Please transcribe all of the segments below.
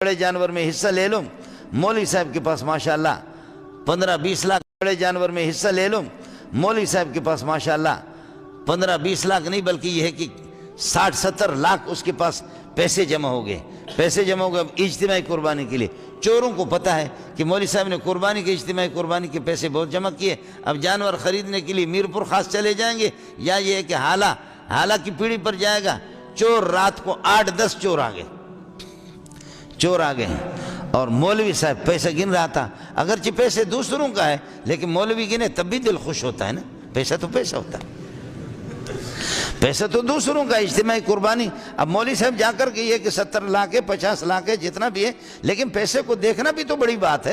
بڑے جانور میں حصہ لے لوں، مولوی صاحب کے پاس ماشاءاللہ 15-20 لاکھ بڑے جانور میں حصہ لے لوں، مولوی صاحب کے پاس ماشاءاللہ 15-20 لاکھ نہیں بلکہ یہ ہے کہ 60-70 لاکھ اس کے پاس پیسے جمع ہو گئے، اب اجتماعی قربانی کے لیے۔ چوروں کو پتہ ہے کہ مولوی صاحب نے قربانی کے اجتماعی قربانی کے پیسے بہت جمع کیے، اب جانور خریدنے کے لیے میرپور خاص چلے جائیں گے، یا یہ ہے کہ حالہ کی پیڑھی پر جائے گا۔ چور رات کو 8-10 چور آ گئے اور مولوی صاحب پیسہ گن رہا تھا، اگرچہ پیسے دوسروں کا ہے لیکن مولوی گنے تب بھی دل خوش ہوتا ہے نا، پیسہ تو پیسہ ہوتا ہے، پیسہ تو دوسروں کا اجتماعی قربانی۔ اب مولوی صاحب جا کر کے یہ کہ 70 لاکھ ہے 50 لاکھ ہے جتنا بھی ہے، لیکن پیسے کو دیکھنا بھی تو بڑی بات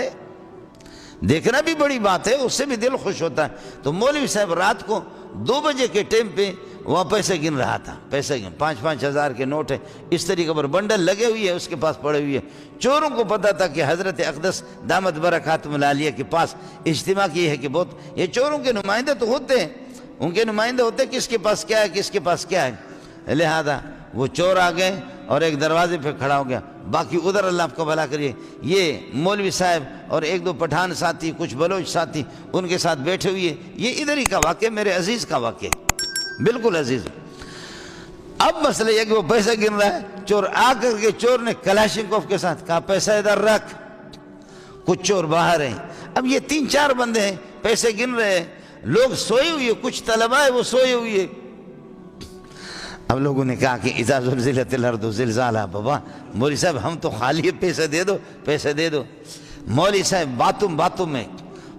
ہے، اس سے بھی دل خوش ہوتا ہے۔ تو مولوی صاحب رات کو 2 بجے کے ٹائم پہ وہاں پیسے گن رہا تھا، 5-5 ہزار کے نوٹ ہے، اس طریقے پر بنڈل لگے ہوئی ہے اس کے پاس پڑے ہوئی ہے۔ چوروں کو پتا تھا کہ حضرت اقدس دامت برکاتہم العالیہ کے پاس اجتماع کی ہے کہ بہت، یہ چوروں کے نمائندے تو ہوتے ہیں، ان کے نمائندے ہوتے ہیں کس کے پاس کیا ہے، لہذا وہ چور آ گئے اور ایک دروازے پہ کھڑا ہو گیا، باقی ادھر اللہ آپ کو بھلا کریے، یہ مولوی صاحب اور 1-2 پٹھان ساتھی، کچھ بلوچ ساتھی ان کے ساتھ بیٹھے ہوئے، یہ ادھر ہی کا واقعہ، میرے عزیز کا واقعہ، بالکل عزیز۔ اب مسئلہ یہ کہ وہ پیسہ گن رہا ہے، چور آ کر کے چور نے کلاشنکوف کے ساتھ کہا پیسہ ادھر رکھ، کچھ چور باہر ہیں، اب یہ 3-4 بندے ہیں پیسے گن رہے ہیں، لوگ سوئے ہوئے، کچھ طلبہ ہے وہ سوئے ہوئے۔ اب لوگوں نے کہا کہ اذا زلزلت الارض زلزالہا، بابا مولوی صاحب ہم تو خالی پیسہ دے دو۔ مولوی صاحب باتوں میں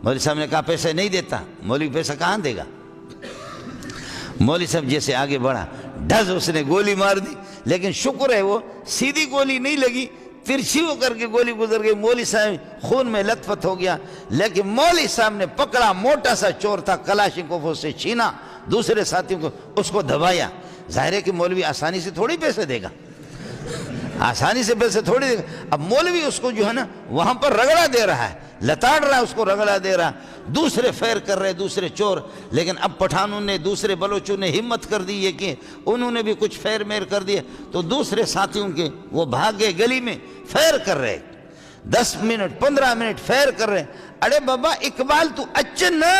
مولوی صاحب نے کہا پیسہ نہیں دیتا، مولوی پیسہ کہاں دے گا؟ مولوی صاحب جیسے آگے بڑھا، ڈھز اس نے گولی مار دی، لیکن شکر ہے وہ سیدھی گولی نہیں لگی، ترچھی ہو کر کے گولی گزر گئی، مولوی صاحب خون میں لت پت ہو گیا، لیکن مولوی صاحب نے پکڑا، موٹا سا چور تھا، کلاشنکوف اس سے چھینا، دوسرے ساتھیوں کو اس کو دبایا۔ ظاہر ہے کہ مولوی آسانی سے تھوڑی پیسے دے گا، اب مولوی اس کو جو ہے نا وہاں پر رگڑا دے رہا ہے، لتاڑ رہا ہے، اس کو رگڑا دے رہا، دوسرے فیر کر رہے دوسرے چور، لیکن اب پٹھانوں نے دوسرے بلوچوں نے ہمت کر دی ہے کہ انہوں نے بھی کچھ فیر میر کر دیے، تو دوسرے ساتھیوں کے وہ بھاگے گلی میں فیر کر رہے، 10 منٹ 15 منٹ فیر کر رہے، ارے بابا اقبال تو اچن نا،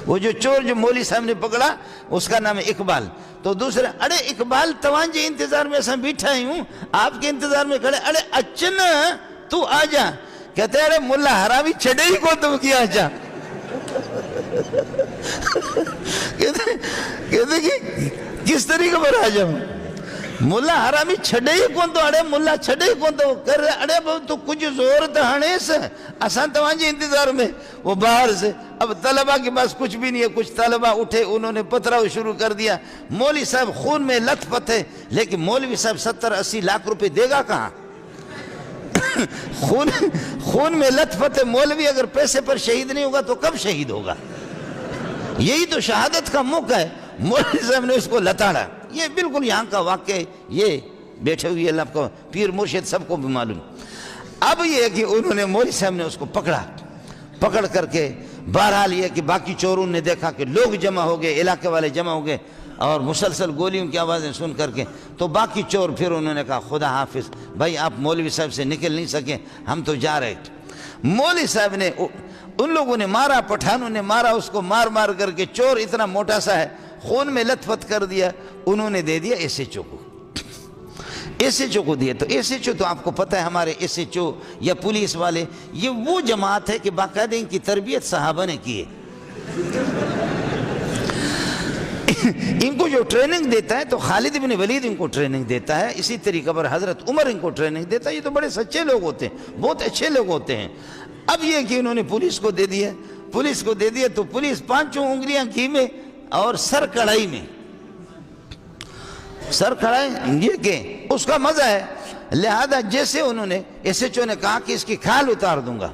وہ جو چور جو مولوی صاحب نے پکڑا اس کا نام ہے اقبال، تو دوسرے ارے اقبال توانجے انتظار میں ایسا بیٹھا ہی ہوں، آپ کے انتظار میں کھڑے، ارے اچن تو آ جا، کہتے ہیں ارے ملا حرامی چھڑے ہی کو تم کیا جا، کہتے کہ کس طریقے پر آ جاؤں، ملا حرامی چھڑے ہی کون تو، ارے ملا چھڑے ہی کون تو کر رہے، ارے تو کچھ زور دہانے سے آسان توانجے انتظار میں، وہ باہر سے، اب طلبہ کے پاس کچھ بھی نہیں ہے، کچھ طلبہ اٹھے انہوں نے پتھراؤ شروع کر دیا، مولوی صاحب خون میں لت پت ہے، لیکن مولوی صاحب 70-80 لاکھ روپے دے گا کہاں؟ خون میں لت پت ہے، مولوی اگر پیسے پر شہید نہیں ہوگا تو کب شہید ہوگا؟ یہی تو شہادت کا موقع ہے، مولوی صاحب نے اس کو لتاڑا، یہ بالکل یہاں کا واقعہ ہے، یہ بیٹھے ہوئے اللہ کو پیر مرشد سب کو بھی معلوم۔ اب یہ ہے کہ انہوں نے مولوی صاحب نے اس کو پکڑ کر کے، بہرحال یہ کہ باقی چوروں نے دیکھا کہ لوگ جمع ہو گئے، علاقے والے جمع ہو گئے اور مسلسل گولیوں کی آوازیں سن کر کے، تو باقی چور پھر انہوں نے کہا خدا حافظ بھائی، آپ مولوی صاحب سے نکل نہیں سکے، ہم تو جا رہے۔ مولوی صاحب نے ان لوگوں نے مارا، پٹھانوں نے مارا اس کو، مار کر کے، چور اتنا موٹا سا ہے، خون میں لت پت کر دیا، انہوں نے دے دیا ایس ایچ او کو دیا۔ تو ایس ایچ او تو آپ کو پتہ ہے ہمارے ایس ایچ او یا پولیس والے، یہ وہ جماعت ہے کہ باقاعدہ ان کی تربیت صحابہ نے کی ہے، ان کو جو ٹریننگ دیتا ہے تو خالد بن ولید ان کو ٹریننگ دیتا ہے، اسی طریقہ پر حضرت عمر ان کو ٹریننگ دیتا ہے، یہ تو بڑے سچے لوگ ہوتے ہیں، بہت اچھے لوگ ہوتے ہیں۔ اب یہ کہ انہوں نے پولیس کو دے دیا تو پولیس 5 انگلیاں گھی میں اور سر کڑھائی میں، یہ کہ اس کا مزہ ہے، لہذا جیسے انہوں نے ایس ایچ او نے کہا کہ اس کی کھال اتار دوں گا،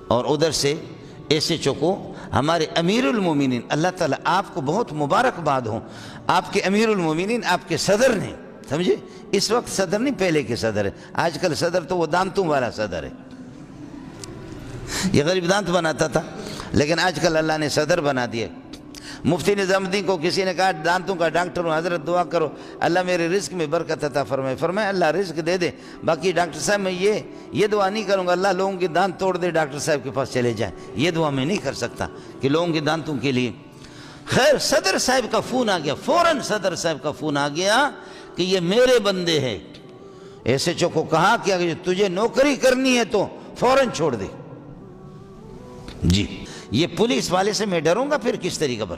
اور ادھر سے ایس ایچ او کو ہمارے امیر المومنین، اللہ تعالیٰ آپ کو بہت مبارکباد ہوں، آپ کے امیر المومنین آپ کے صدر نے، سمجھے، اس وقت صدر نہیں پہلے کے صدر ہے، آج کل صدر تو وہ دانتوں والا صدر ہے، یہ غریب دانت بناتا تھا، لیکن آج کل اللہ نے صدر بنا دیا۔ مفتی نظام الدین کو کسی نے کہا دانتوں کا ڈاکٹر ہوں، حضرت دعا کرو اللہ میرے رزق میں برکت عطا فرمائے. فرمایا اللہ رزق دے دے، باقی ڈاکٹر صاحب میں یہ دعا نہیں کروں گا اللہ لوگوں کے دانت توڑ دے ڈاکٹر صاحب کے پاس چلے جائیں. یہ دعا میں نہیں کر سکتا کہ لوگوں کے دانتوں کے لیے. خیر صدر صاحب کا فون آ گیا، فوراً صدر صاحب کا فون آ گیا کہ یہ میرے بندے ہیں. ایس ایچ او کو کہا کہ اگر تجھے نوکری کرنی ہے تو فوراً چھوڑ دے. جی یہ پولیس والے سے میں ڈروں گا پھر کس طریقے پر؟